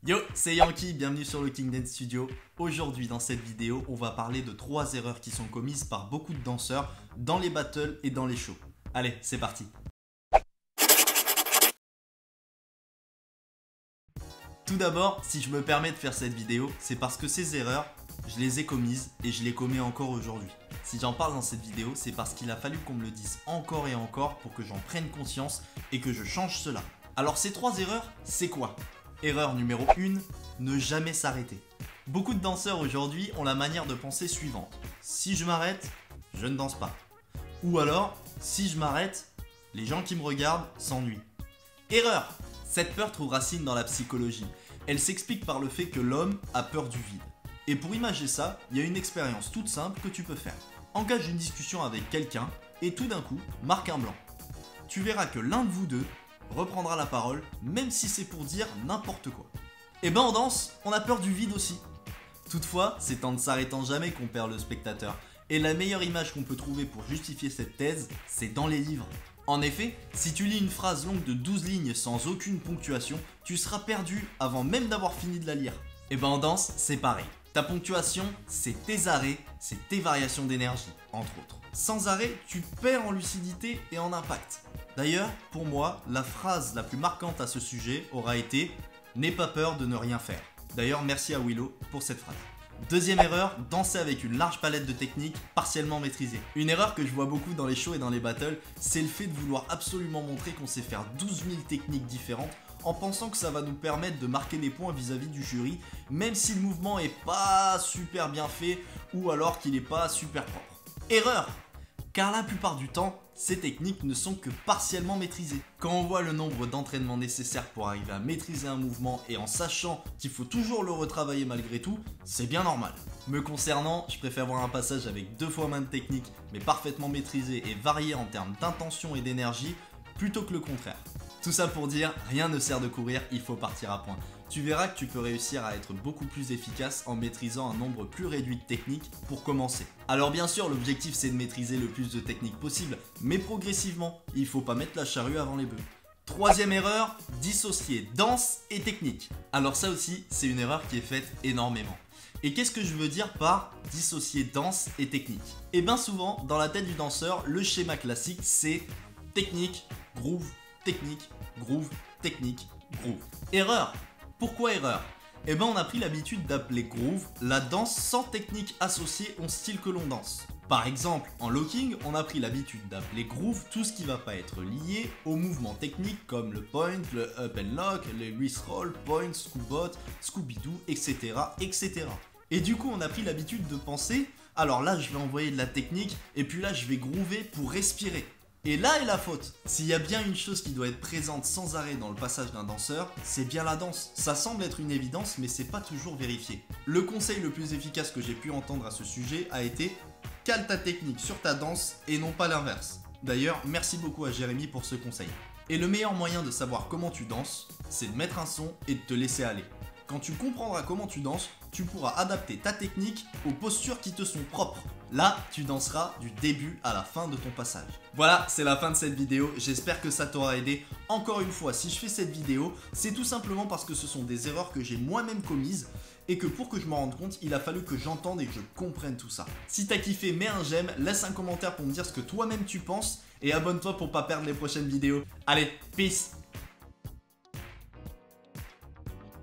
Yo, c'est Yankee, bienvenue sur le King Dance Studio. Aujourd'hui dans cette vidéo, on va parler de 3 erreurs qui sont commises par beaucoup de danseurs dans les battles et dans les shows. Allez, c'est parti. Tout d'abord, si je me permets de faire cette vidéo, c'est parce que ces erreurs, je les ai commises et je les commets encore aujourd'hui. Si j'en parle dans cette vidéo, c'est parce qu'il a fallu qu'on me le dise encore et encore pour que j'en prenne conscience et que je change cela. Alors ces 3 erreurs, c'est quoi ? Erreur numéro 1, ne jamais s'arrêter. Beaucoup de danseurs aujourd'hui ont la manière de penser suivante. Si je m'arrête, je ne danse pas. Ou alors, si je m'arrête, les gens qui me regardent s'ennuient. Erreur! Cette peur trouve racine dans la psychologie. Elle s'explique par le fait que l'homme a peur du vide. Et pour imager ça, il y a une expérience toute simple que tu peux faire. Engage une discussion avec quelqu'un et tout d'un coup, marque un blanc. Tu verras que l'un de vous deux reprendra la parole, même si c'est pour dire n'importe quoi. Et ben en danse, on a peur du vide aussi. Toutefois, c'est en ne s'arrêtant jamais qu'on perd le spectateur. Et la meilleure image qu'on peut trouver pour justifier cette thèse, c'est dans les livres. En effet, si tu lis une phrase longue de 12 lignes sans aucune ponctuation, tu seras perdu avant même d'avoir fini de la lire. Et ben en danse, c'est pareil. Ta ponctuation, c'est tes arrêts, c'est tes variations d'énergie, entre autres. Sans arrêt, tu perds en lucidité et en impact. D'ailleurs, pour moi, la phrase la plus marquante à ce sujet aura été « N'aie pas peur de ne rien faire ». D'ailleurs, merci à Willow pour cette phrase. Deuxième erreur, danser avec une large palette de techniques partiellement maîtrisées. Une erreur que je vois beaucoup dans les shows et dans les battles, c'est le fait de vouloir absolument montrer qu'on sait faire 12 000 techniques différentes en pensant que ça va nous permettre de marquer des points vis-à-vis du jury, même si le mouvement est pas super bien fait ou alors qu'il est pas super propre. Erreur! Car la plupart du temps, ces techniques ne sont que partiellement maîtrisées. Quand on voit le nombre d'entraînements nécessaires pour arriver à maîtriser un mouvement et en sachant qu'il faut toujours le retravailler malgré tout, c'est bien normal. Me concernant, je préfère voir un passage avec 2 fois moins de techniques, mais parfaitement maîtrisé et varié en termes d'intention et d'énergie, plutôt que le contraire. Tout ça pour dire, rien ne sert de courir, il faut partir à point. Tu verras que tu peux réussir à être beaucoup plus efficace en maîtrisant un nombre plus réduit de techniques pour commencer. Alors bien sûr, l'objectif c'est de maîtriser le plus de techniques possible, mais progressivement, il faut pas mettre la charrue avant les bœufs. Troisième erreur, dissocier danse et technique. Alors ça aussi, c'est une erreur qui est faite énormément. Et qu'est-ce que je veux dire par dissocier danse et technique? Et bien souvent, dans la tête du danseur, le schéma classique c'est technique, groove, technique, groove, technique, groove. Erreur! Pourquoi erreur? Eh ben on a pris l'habitude d'appeler groove la danse sans technique associée au style que l'on danse. Par exemple, en locking, on a pris l'habitude d'appeler groove tout ce qui va pas être lié aux mouvements techniques comme le point, le up and lock, les wrist roll, point, scoobot, scooby-doo, etc., etc. Et du coup, on a pris l'habitude de penser, alors là je vais envoyer de la technique et puis là je vais groover pour respirer. Et là est la faute. S'il y a bien une chose qui doit être présente sans arrêt dans le passage d'un danseur, c'est bien la danse. Ça semble être une évidence, mais c'est pas toujours vérifié. Le conseil le plus efficace que j'ai pu entendre à ce sujet a été « Cale ta technique sur ta danse et non pas l'inverse ». D'ailleurs, merci beaucoup à Jérémy pour ce conseil. Et le meilleur moyen de savoir comment tu danses, c'est de mettre un son et de te laisser aller. Quand tu comprendras comment tu danses, tu pourras adapter ta technique aux postures qui te sont propres. Là, tu danseras du début à la fin de ton passage. Voilà, c'est la fin de cette vidéo. J'espère que ça t'aura aidé. Encore une fois, si je fais cette vidéo, c'est tout simplement parce que ce sont des erreurs que j'ai moi-même commises et que pour que je m'en rende compte, il a fallu que j'entende et que je comprenne tout ça. Si t'as kiffé, mets un j'aime, laisse un commentaire pour me dire ce que toi-même tu penses et abonne-toi pour pas perdre les prochaines vidéos. Allez, peace!